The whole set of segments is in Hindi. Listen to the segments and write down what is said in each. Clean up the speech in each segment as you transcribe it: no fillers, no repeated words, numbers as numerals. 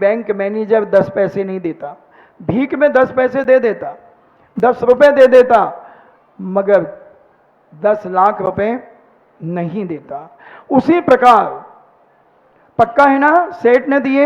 बैंक मैनेजर 10 पैसे नहीं देता, भीख में 10 पैसे दे देता, 10 रुपए दे देता, मगर 10 लाख रुपए नहीं देता। उसी प्रकार पक्का है ना, सेठ ने दिए,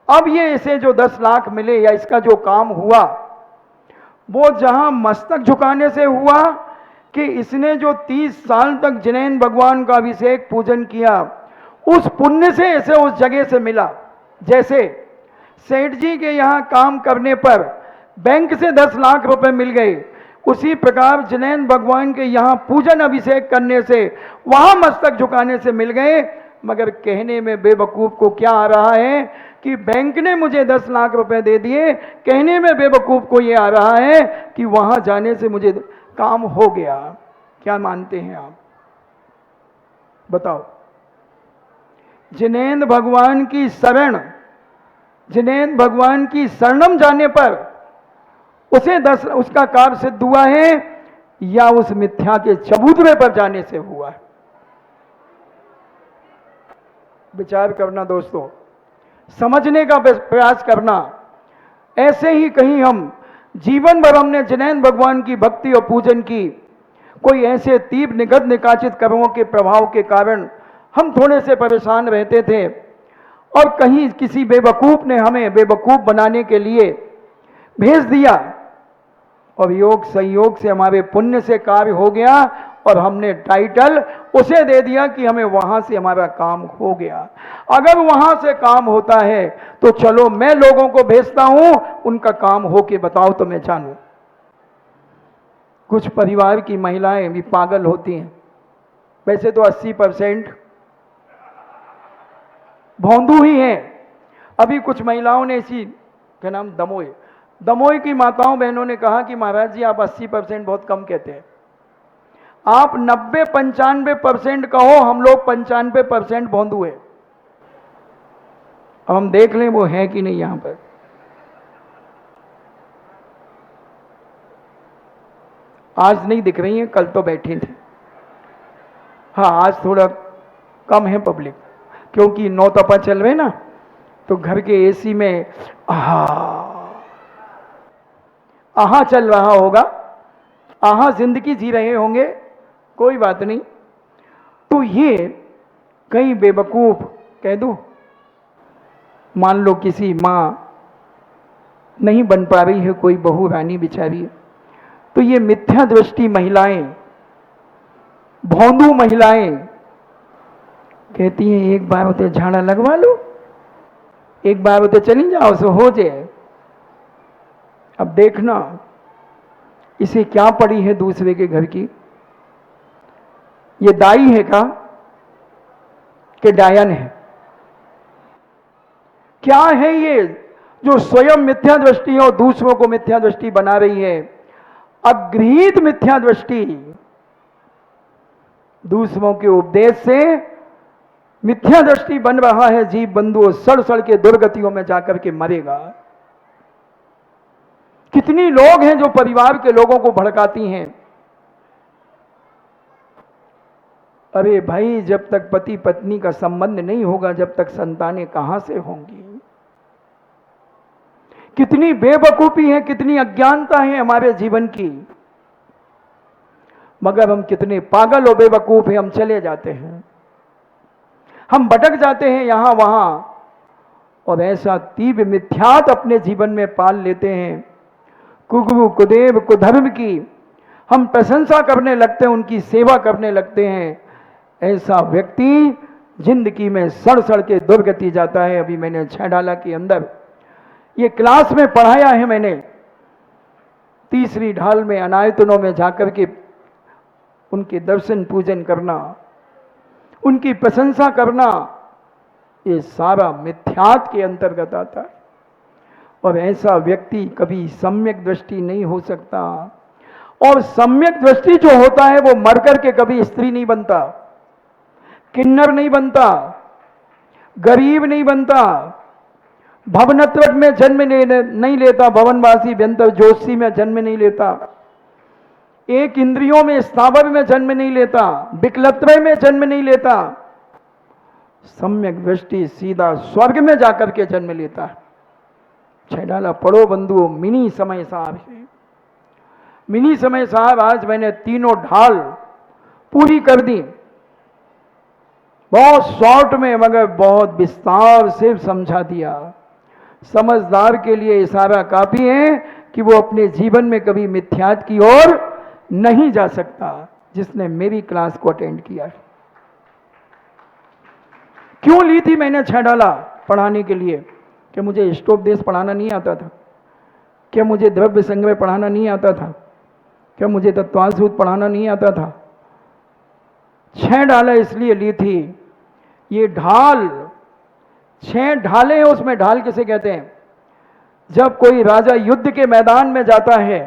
अब ये इसे जो 10 लाख मिले या इसका जो काम हुआ वो जहां मस्तक झुकाने से हुआ कि इसने जो 30 साल तक जिनेंद्र भगवान का अभिषेक पूजन किया, उस पुण्य से इसे उस जगह से मिला। जैसे सेठ जी के यहां काम करने पर बैंक से 10 लाख रुपए मिल गए, उसी प्रकार जिनेंद्र भगवान के यहां पूजन अभिषेक करने से वहां मस्तक झुकाने से मिल गए। मगर कहने में बेवकूफ को क्या आ रहा है कि बैंक ने मुझे 10 लाख रुपए दे दिए, कहने में बेवकूफ को यह आ रहा है कि वहां जाने से मुझे काम हो गया। क्या मानते हैं आप, बताओ? जिनेंद्र भगवान की शरण, जिनेंद्र भगवान की शरणम जाने पर उसे 10 उसका कार्य सिद्ध हुआ है या उस मिथ्या के चबूतरे पर जाने से हुआ है? विचार करना दोस्तों, समझने का प्रयास करना। ऐसे ही कहीं हम जीवन भर हमने जिनेंद्र भगवान की भक्ति और पूजन की, कोई ऐसे तीव्र निगत निकाचित कर्मों के प्रभाव के कारण हम थोड़े से परेशान रहते थे और कहीं किसी बेवकूफ ने हमें बेवकूफ बनाने के लिए भेज दिया और योग संयोग से हमारे पुण्य से कार्य हो गया और हमने टाइटल उसे दे दिया कि हमें वहां से हमारा काम हो गया। अगर वहां से काम होता है तो चलो मैं लोगों को भेजता हूं, उनका काम हो के बताओ तो मैं जानूं। कुछ परिवार की महिलाएं भी पागल होती हैं। वैसे तो 80% भौंदू ही हैं। अभी कुछ महिलाओं ने इसी क्या नाम दमोई की माताओं बहनों ने कहा कि महाराज जी आप 80% बहुत कम कहते हैं, आप 90-95% कहो, हम लोग 95% भौंदू है। अब हम देख लें वो है कि नहीं। यहां पर आज नहीं दिख रही है, कल तो बैठी थी। हाँ आज थोड़ा कम है पब्लिक, क्योंकि 9 तपा चल रहे ना, तो घर के एसी में आहा चल रहा होगा, आहा जिंदगी जी रहे होंगे, कोई बात नहीं। तो ये कई बेवकूफ कह दूं, मान लो किसी मां नहीं बन पा रही है, कोई बहू रानी बिचारी, तो ये मिथ्या दृष्टि महिलाएं, भौंदू महिलाएं कहती हैं एक बार होते झाड़ा लगवा लो, एक बार होते चली जाओ सो हो जाए। अब देखना इसे क्या पड़ी है दूसरे के घर की। ये दाई है का कि डायन है? क्या है ये जो स्वयं मिथ्या दृष्टि और दूसरों को मिथ्या दृष्टि बना रही है? अगृहीत मिथ्या दृष्टि। दूसरों के उपदेश से मिथ्या दृष्टि बन रहा है जीव बंधु, सड़ सड़ के दुर्गतियों में जाकर के मरेगा। कितनी लोग हैं जो परिवार के लोगों को भड़काती हैं। अरे भाई, जब तक पति पत्नी का संबंध नहीं होगा, जब तक संतानें कहां से होंगी? कितनी बेवकूफी है, कितनी अज्ञानता है हमारे जीवन की। मगर हम कितने पागल और बेवकूफ हैं, हम चले जाते हैं, हम भटक जाते हैं यहां वहां और ऐसा तीव्र मिथ्यात अपने जीवन में पाल लेते हैं। कुगु कुदेव कुधर्म की हम प्रशंसा करने लगते हैं, उनकी सेवा करने लगते हैं। ऐसा व्यक्ति जिंदगी में सड़ सड़ के दुर्गति जाता है। अभी मैंने छैडाला के अंदर ये क्लास में पढ़ाया है मैंने, तीसरी ढाल में अनायतनों में जाकर के उनके दर्शन पूजन करना, उनकी प्रशंसा करना, ये सारा मिथ्यात के अंतर्गत आता है। और ऐसा व्यक्ति कभी सम्यक दृष्टि नहीं हो सकता। और सम्यक दृष्टि जो होता है वो मर करके कभी स्त्री नहीं बनता, किन्नर नहीं बनता, गरीब नहीं बनता, भवनत्रक में जन्म नहीं लेता, भवनवासी व्यंतर जोशी में जन्म नहीं लेता, एक इंद्रियों में स्थावर में जन्म नहीं लेता, विकलत्रय में जन्म नहीं लेता। सम्यक दृष्टि सीधा स्वर्ग में जाकर के जन्म लेता है। छैडाला पढ़ो बंधुओं, मिनी समय साहब है। मिनी समय साहब आज मैंने तीनों ढाल पूरी कर दी, बहुत शॉर्ट में मगर बहुत विस्तार से समझा दिया। समझदार के लिए इशारा काफी है कि वो अपने जीवन में कभी मिथ्यात की ओर नहीं जा सकता, जिसने मेरी क्लास को अटेंड किया। क्यों ली थी मैंने छैडाला पढ़ाने के लिए? कि मुझे इष्टोपदेश पढ़ाना नहीं आता था? क्या मुझे द्रव्य संग्रह पढ़ाना नहीं आता था? क्या मुझे तत्वासूत पढ़ाना नहीं आता था? छैडाला इसलिए ली थी, ये ढाल 6 ढालें हैं, उसमें ढाल किसे कहते हैं? जब कोई राजा युद्ध के मैदान में जाता है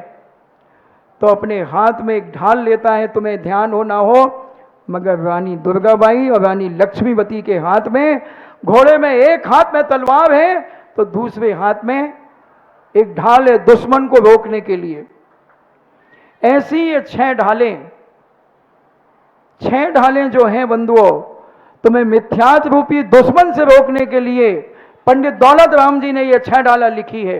तो अपने हाथ में एक ढाल लेता है, तुम्हें ध्यान हो ना हो मगर रानी दुर्गाबाई और रानी लक्ष्मीवती के हाथ में, घोड़े में एक हाथ में तलवार है तो दूसरे हाथ में एक ढाल है दुश्मन को रोकने के लिए। ऐसी ये 6 ढालें, 6 ढालें जो हैं बंधुओं, तुम्हें मिथ्यात रूपी दुश्मन से रोकने के लिए पंडित दौलत राम जी ने ये 6 ढाला लिखी है।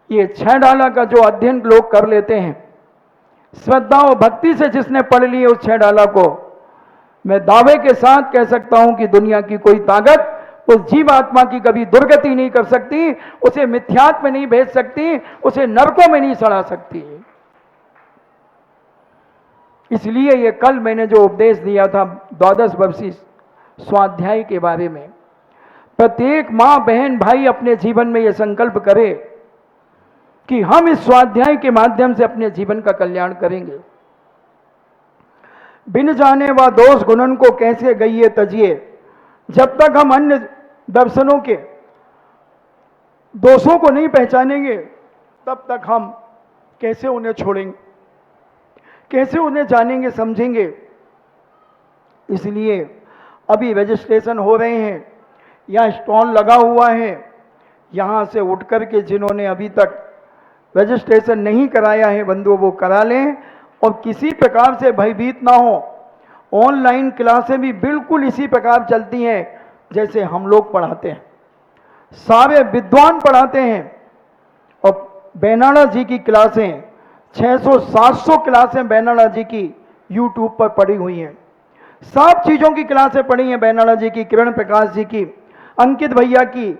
ये 6 ढाला का जो अध्ययन लोग कर लेते हैं, श्रद्धा और भक्ति से जिसने पढ़ ली है उस 6 ढाला को, मैं दावे के साथ कह सकता हूं कि दुनिया की कोई ताकत उस जीवात्मा की कभी दुर्गति नहीं कर सकती, उसे मिथ्यात में नहीं भेज सकती, उसे नरकों में नहीं सड़ा सकती। इसलिए ये कल मैंने जो उपदेश दिया था 12 वर्षीय स्वाध्याय के बारे में, प्रत्येक मां बहन भाई अपने जीवन में यह संकल्प करे कि हम इस स्वाध्याय के माध्यम से अपने जीवन का कल्याण करेंगे। बिन जाने व दोष गुणन को कैसे गइए तजिए, जब तक हम अन्य दर्शनों के दोषों को नहीं पहचानेंगे तब तक हम कैसे उन्हें छोड़ेंगे, कैसे उन्हें जानेंगे समझेंगे। इसलिए अभी रजिस्ट्रेशन हो रहे हैं, यहाँ स्टॉल लगा हुआ है, यहाँ से उठ करके जिन्होंने अभी तक रजिस्ट्रेशन नहीं कराया है बंधुओं वो करा लें, और किसी प्रकार से भयभीत ना हो। ऑनलाइन क्लासें भी बिल्कुल इसी प्रकार चलती हैं जैसे हम लोग पढ़ाते हैं, सारे विद्वान पढ़ाते हैं। और बैनाला जी की क्लासें 600-700 क्लासें बैनाला जी की यूट्यूब पर पड़ी हुई हैं। सब चीज़ों की क्लासें पढ़ी हैं बैनाला जी की, किरण प्रकाश जी की, अंकित भैया की,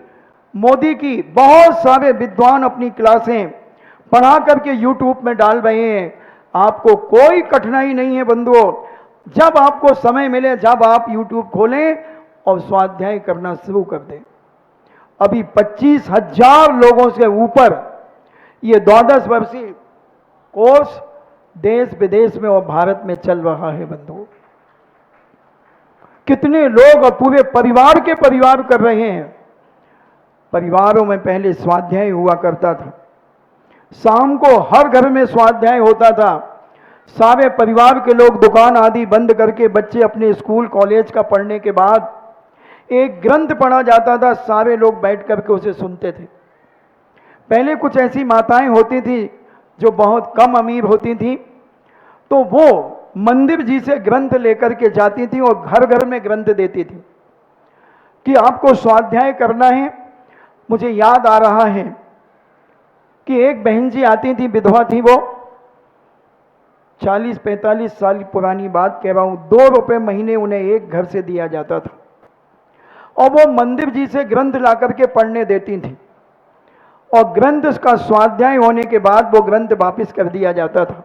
मोदी की, बहुत सारे विद्वान अपनी क्लासें पढ़ा करके यूट्यूब में डाल रहे हैं। आपको कोई कठिनाई नहीं है बंधुओं, जब आपको समय मिले जब आप यूट्यूब खोलें और स्वाध्याय करना शुरू कर दें। अभी 25,000 लोगों से ऊपर ये 12 वर्षीय कोर्स देश विदेश में और भारत में चल रहा है बंधुओं। कितने लोग और पूरे परिवार के परिवार कर रहे हैं। परिवारों में पहले स्वाध्याय हुआ करता था, शाम को हर घर में स्वाध्याय होता था। सारे परिवार के लोग दुकान आदि बंद करके बच्चे अपने स्कूल कॉलेज का पढ़ने के बाद एक ग्रंथ पढ़ा जाता था, सारे लोग बैठ करके उसे सुनते थे। पहले कुछ ऐसी माताएं होती थी जो बहुत कम अमीर होती थी, तो वो मंदिर जी से ग्रंथ लेकर के जाती थी और घर घर में ग्रंथ देती थी कि आपको स्वाध्याय करना है। मुझे याद आ रहा है कि एक बहन जी आती थी, विधवा थी वो, 40-45 साल पुरानी बात कह रहा हूं। 2 रुपए महीने उन्हें एक घर से दिया जाता था और वो मंदिर जी से ग्रंथ ला करके पढ़ने देती थी, और ग्रंथ का स्वाध्याय होने के बाद वो ग्रंथ वापिस कर दिया जाता था।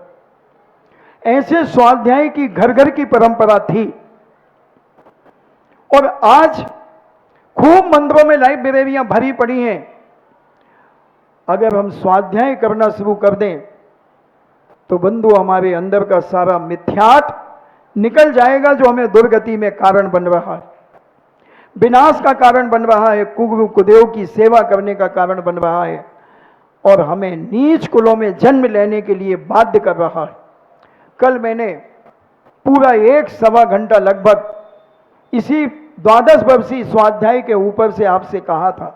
ऐसे स्वाध्याय की घर घर की परंपरा थी। और आज खूब मंदिरों में लाइब्रेरियां भरी पड़ी हैं। अगर हम स्वाध्याय करना शुरू कर दें तो बंधु हमारे अंदर का सारा मिथ्यात निकल जाएगा जो हमें दुर्गति में कारण बन रहा है, विनाश का कारण बन रहा है, कुगु कुदेव की सेवा करने का कारण बन रहा है और हमें नीच कुलों में जन्म लेने के लिए बाध्य कर रहा है। कल मैंने पूरा 1-1.25 घंटा लगभग इसी 12 वर्षीय स्वाध्याय के ऊपर से आपसे कहा था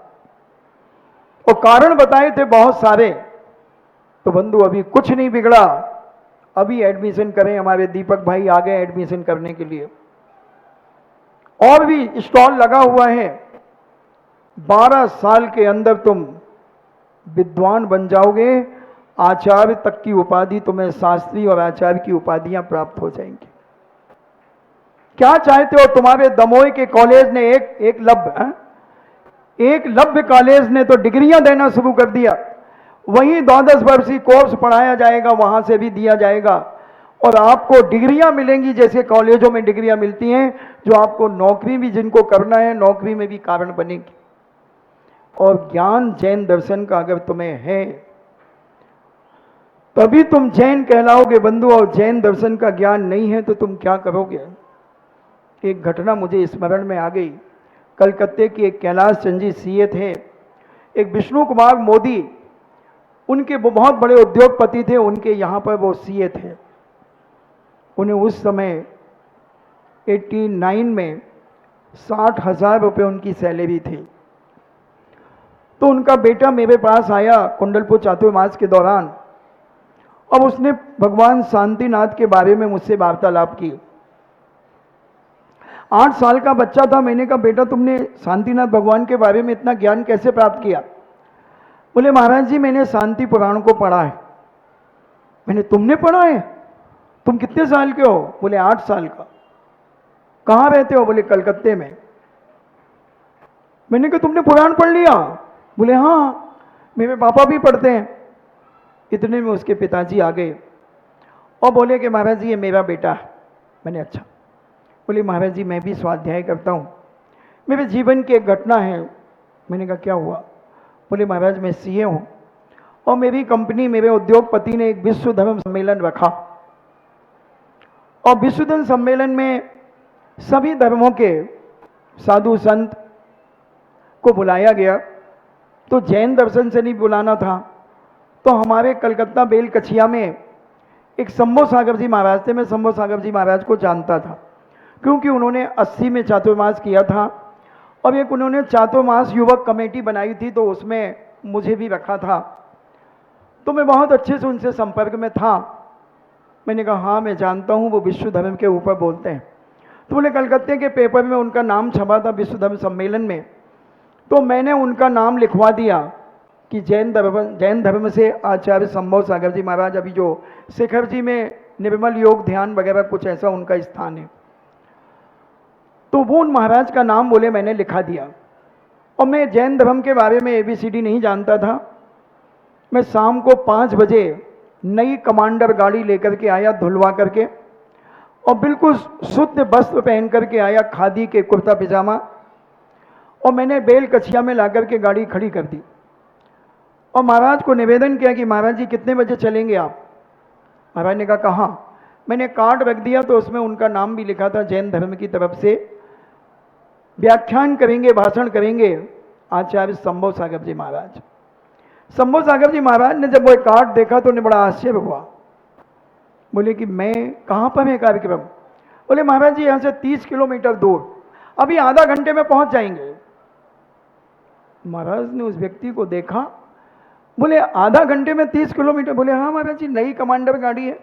और कारण बताए थे बहुत सारे। तो बंधु अभी कुछ नहीं बिगड़ा, अभी एडमिशन करें। हमारे दीपक भाई आ गए एडमिशन करने के लिए और भी स्टॉल लगा हुआ है। 12 साल के अंदर तुम विद्वान बन जाओगे, आचार्य तक की उपाधि तुम्हें, शास्त्री और आचार्य की उपाधियां प्राप्त हो जाएंगी। क्या चाहते हो? तुम्हारे दमोह के कॉलेज ने एक लव्य कॉलेज ने तो डिग्रियां देना शुरू कर दिया। वहीं 12 वर्षीय कोर्स पढ़ाया जाएगा, वहां से भी दिया जाएगा और आपको डिग्रियां मिलेंगी जैसे कॉलेजों में डिग्रियां मिलती हैं, जो आपको नौकरी भी जिनको करना है नौकरी में भी कारण बनेगी। और ज्ञान जैन दर्शन का अगर तुम्हें है तभी तुम जैन कहलाओगे बंधु, और जैन दर्शन का ज्ञान नहीं है तो तुम क्या करोगे? एक घटना मुझे स्मरण में आ गई। कलकत्ते की एक कैलाश चंद जी सीए थे, एक विष्णु कुमार मोदी, उनके वो बहुत बड़े उद्योगपति थे, उनके यहाँ पर वो सीए थे। उन्हें उस समय 89 में 60,000 रुपये उनकी सैलरी थी। तो उनका बेटा मेरे पास आया कुंडलपुर चातुर्मास के दौरान, अब उसने भगवान शांतिनाथ के बारे में मुझसे वार्तालाप की। 8 साल का बच्चा था। मैंने कहा बेटा तुमने शांतिनाथ भगवान के बारे में इतना ज्ञान कैसे प्राप्त किया? बोले महाराज जी मैंने शांति पुराण को पढ़ा है। मैंने तुमने पढ़ा है? तुम कितने साल के हो? बोले 8 साल का। कहाँ रहते हो? बोले कलकत्ते में। मैंने कहा तुमने पुराण पढ़ लिया? बोले हाँ, मेरे पापा भी पढ़ते हैं। इतने में उसके पिताजी आ गए और बोले कि महाराज जी ये मेरा बेटा है। मैंने अच्छा। बोले महाराज जी मैं भी स्वाध्याय करता हूँ, मेरे जीवन की एक घटना है। मैंने कहा क्या हुआ? बोले महाराज मैं सीए हूँ और मेरी कंपनी, मेरे उद्योगपति ने एक विश्व धर्म सम्मेलन रखा और विश्व धर्म सम्मेलन में सभी धर्मों के साधु संत को बुलाया गया। तो जैन दर्शन से नहीं बुलाना था, तो हमारे कलकत्ता बेलकछिया में एक शंभो सागर जी महाराज थे। मैं शंभो सागर जी महाराज को जानता था क्योंकि उन्होंने 80 में चातुर्मास किया था और एक उन्होंने चातुर्मास युवक कमेटी बनाई थी, तो उसमें मुझे भी रखा था। तो मैं बहुत अच्छे से उनसे संपर्क में था। मैंने कहा हाँ मैं जानता हूँ, वो विश्व धर्म के ऊपर बोलते हैं। तो बोले कलकत्ते के पेपर में उनका नाम छपा था विश्व धर्म सम्मेलन में, तो मैंने उनका नाम लिखवा दिया कि जैन धर्म से आचार्य शंभो सागर जी महाराज, अभी जो शिखर जी में निर्मल योग ध्यान वगैरह कुछ ऐसा उनका स्थान है। तो वो उन महाराज का नाम बोले, मैंने लिखा दिया। और मैं जैन धर्म के बारे में ABCD नहीं जानता था। मैं शाम को 5 बजे नई कमांडर गाड़ी लेकर के आया, धुलवा करके, और बिल्कुल शुद्ध वस्त्र पहन करके आया, खादी के कुर्ता पिजामा, और मैंने बेलकछिया में ला करके गाड़ी खड़ी कर दी और महाराज को निवेदन किया कि महाराज जी कितने बजे चलेंगे आप? महाराज ने कहा कहाँ? मैंने कार्ड रख दिया तो उसमें उनका नाम भी लिखा था, जैन धर्म की तरफ से व्याख्यान करेंगे, भाषण करेंगे आचार्य शंभो सागर जी महाराज। शंभो सागर जी महाराज ने जब वो कार्ड देखा तो उन्हें बड़ा आश्चर्य हुआ। बोले कि मैं कहाँ पर है कार्यक्रम? बोले महाराज जी यहाँ से 30 किलोमीटर दूर, अभी आधा घंटे में पहुंच जाएंगे। महाराज ने उस व्यक्ति को देखा, बोले आधा घंटे में 30 किलोमीटर? बोले हाँ महाराज जी, नई कमांडर गाड़ी है,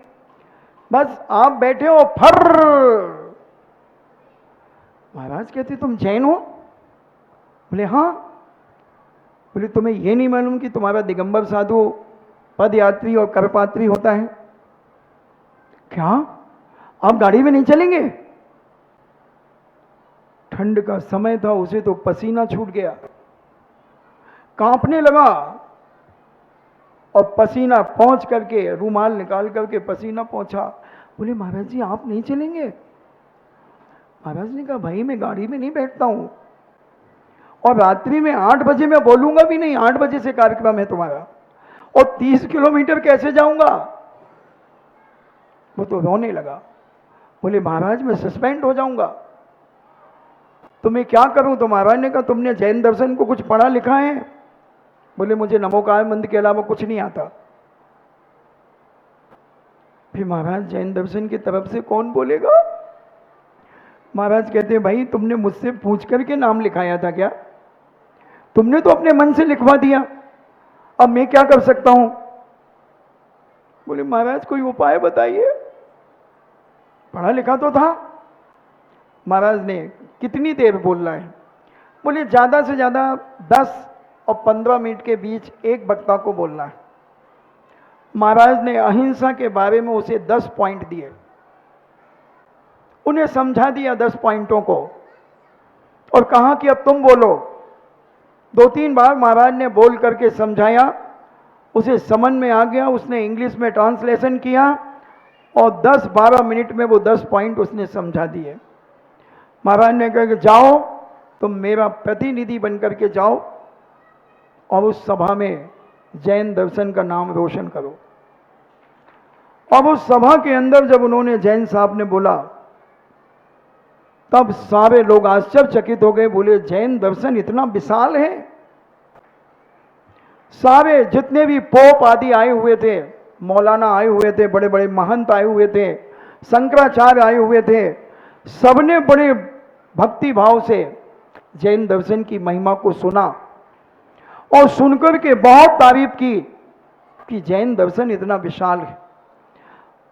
बस आप बैठे हो फर। महाराज कहते तुम जैन हो? बोले हाँ। बोले तुम्हें यह नहीं मालूम कि तुम्हारा दिगंबर साधु पदयात्री और करपात्री होता है? क्या आप गाड़ी में नहीं चलेंगे? ठंड का समय था, उसे तो पसीना छूट गया, कांपने लगा और पसीना पहुंच करके रूमाल निकाल करके पसीना पहुंचा। बोले महाराज जी आप नहीं चलेंगे? महाराज ने कहा भाई मैं गाड़ी में नहीं बैठता हूं और रात्रि में 8 बजे मैं बोलूंगा भी नहीं, 8 बजे से कार्यक्रम है तुम्हारा, और 30 किलोमीटर कैसे जाऊंगा? वो तो रोने लगा। बोले महाराज मैं सस्पेंड हो जाऊंगा, तो मैं क्या करूं? तो महाराज ने कहा तुमने जैन दर्शन को कुछ पढ़ा लिखा है? बोले मुझे नमोकार मंत्र के अलावा कुछ नहीं आता। फिर महाराज जैन दर्शन की तरफ से कौन बोलेगा? महाराज कहते हैं भाई तुमने मुझसे पूछ करके नाम लिखाया था क्या? तुमने तो अपने मन से लिखवा दिया, अब मैं क्या कर सकता हूं? बोले महाराज कोई उपाय बताइए, पढ़ा लिखा तो था। महाराज ने कितनी देर बोलना है? बोले ज़्यादा से ज़्यादा 10 और 15 मिनट के बीच एक वक्ता को बोलना है। महाराज ने अहिंसा के बारे में उसे 10 पॉइंट दिए, उन्हें समझा दिया 10 पॉइंटों को और कहा कि अब तुम बोलो। 2-3 बार महाराज ने बोल करके समझाया, उसे समझ में आ गया, उसने इंग्लिश में ट्रांसलेशन किया और 10-12 मिनट में वो 10 पॉइंट उसने समझा दिए। महाराज ने कहा कि जाओ, तुम मेरा प्रतिनिधि बनकर के जाओ और उस सभा में जैन दर्शन का नाम रोशन करो। अब उस सभा के अंदर जब उन्होंने जैन साहब ने बोला, तब सारे लोग आश्चर्यचकित हो गए। बोले जैन दर्शन इतना विशाल है? सारे जितने भी पोप आदि आए हुए थे, मौलाना आए हुए थे, बड़े बड़े महंत आए हुए थे, शंकराचार्य आए हुए थे, सबने बड़े भक्ति भाव से जैन दर्शन की महिमा को सुना और सुनकर के बहुत तारीफ की कि जैन दर्शन इतना विशाल है।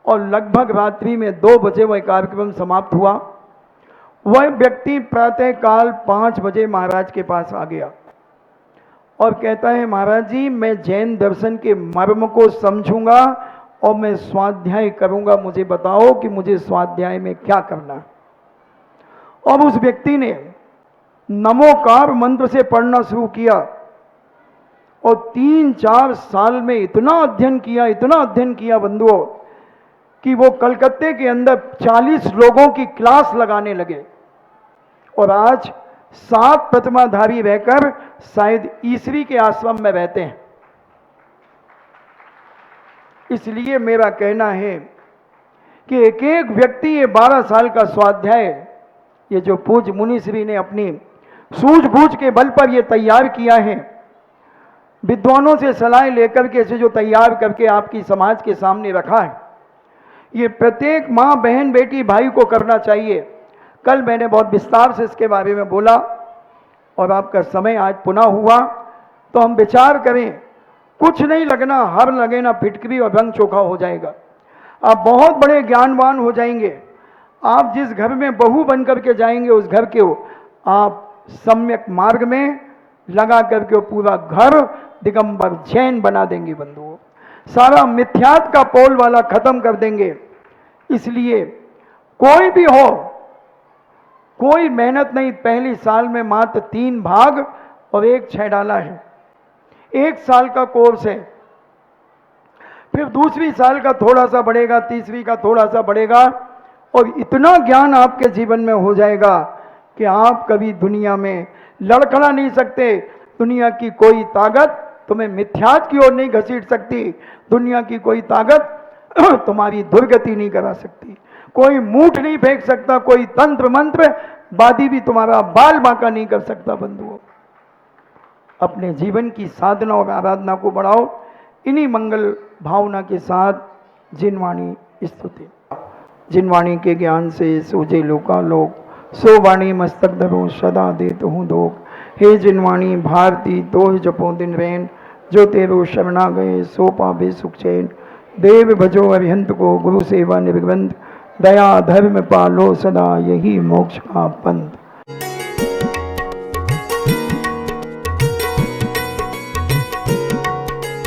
और लगभग रात्रि में 2 बजे वह कार्यक्रम समाप्त हुआ। वह व्यक्ति प्रातः काल 5 बजे महाराज के पास आ गया और कहता है, महाराज जी मैं जैन दर्शन के मर्म को समझूंगा और मैं स्वाध्याय करूंगा, मुझे बताओ कि मुझे स्वाध्याय में क्या करना है। अब उस व्यक्ति ने नमोकार मंत्र से पढ़ना शुरू किया और 3-4 साल में इतना अध्ययन किया बंधुओं, कि वो कलकत्ते के अंदर 40 लोगों की क्लास लगाने लगे और आज 7 प्रतिमाधारी रहकर शायद ईसरी के आश्रम में रहते हैं। इसलिए मेरा कहना है कि एक एक व्यक्ति ये 12 साल का स्वाध्याय, ये जो पूज्य मुनिश्री ने अपनी सूझबूझ के बल पर ये तैयार किया है, विद्वानों से सलाह लेकर के इसे जो तैयार करके आपकी समाज के सामने रखा है, ये प्रत्येक माँ बहन बेटी भाई को करना चाहिए। कल मैंने बहुत विस्तार से इसके बारे में बोला और आपका समय आज पुनः हुआ, तो हम विचार करें, कुछ नहीं लगना, हर लगे ना फिटकरी और रंग चोखा हो जाएगा। आप बहुत बड़े ज्ञानवान हो जाएंगे। आप जिस घर में बहू बन करके जाएंगे, उस घर के आप सम्यक मार्ग में लगा करके पूरा घर दिगंबर जैन बना देंगे बंधुओं। सारा मिथ्यात का पोल वाला खत्म कर देंगे। इसलिए कोई भी हो, कोई मेहनत नहीं। पहली साल में मात्र 3 भाग और 1 छैडाला है। 1 साल का कोर्स है। फिर दूसरी साल का थोड़ा सा बढ़ेगा, तीसरी का थोड़ा सा बढ़ेगा और इतना ज्ञान आपके जीवन में हो जाएगा कि आप कभी दुनिया में लड़खड़ा नहीं सकते। दुनिया की कोई ताकत तुम्हें मिथ्यात की ओर नहीं घसीट सकती। दुनिया की कोई ताकत तुम्हारी दुर्गति नहीं करा सकती। कोई मूठ नहीं फेंक सकता, कोई तंत्र मंत्र वादी भी तुम्हारा बाल बांका नहीं कर सकता। बंधुओं, अपने जीवन की साधना और आराधना को बढ़ाओ। इन्हीं मंगल भावना के साथ जिनवाणी स्तुति। जिनवाणी के ज्ञान से सूझे लोकालोक, सो वाणी मस्तक धरो सदा देत हूँ दोग। हे जिनवाणी भारती तोह जपो दिन रैन, जो तेरो शरणा गए सो पावे सुख चैन। देव भजो अरिहंत को गुरु सेवा निर्बंध, दया धर्म पालो सदा यही मोक्ष का पंथ।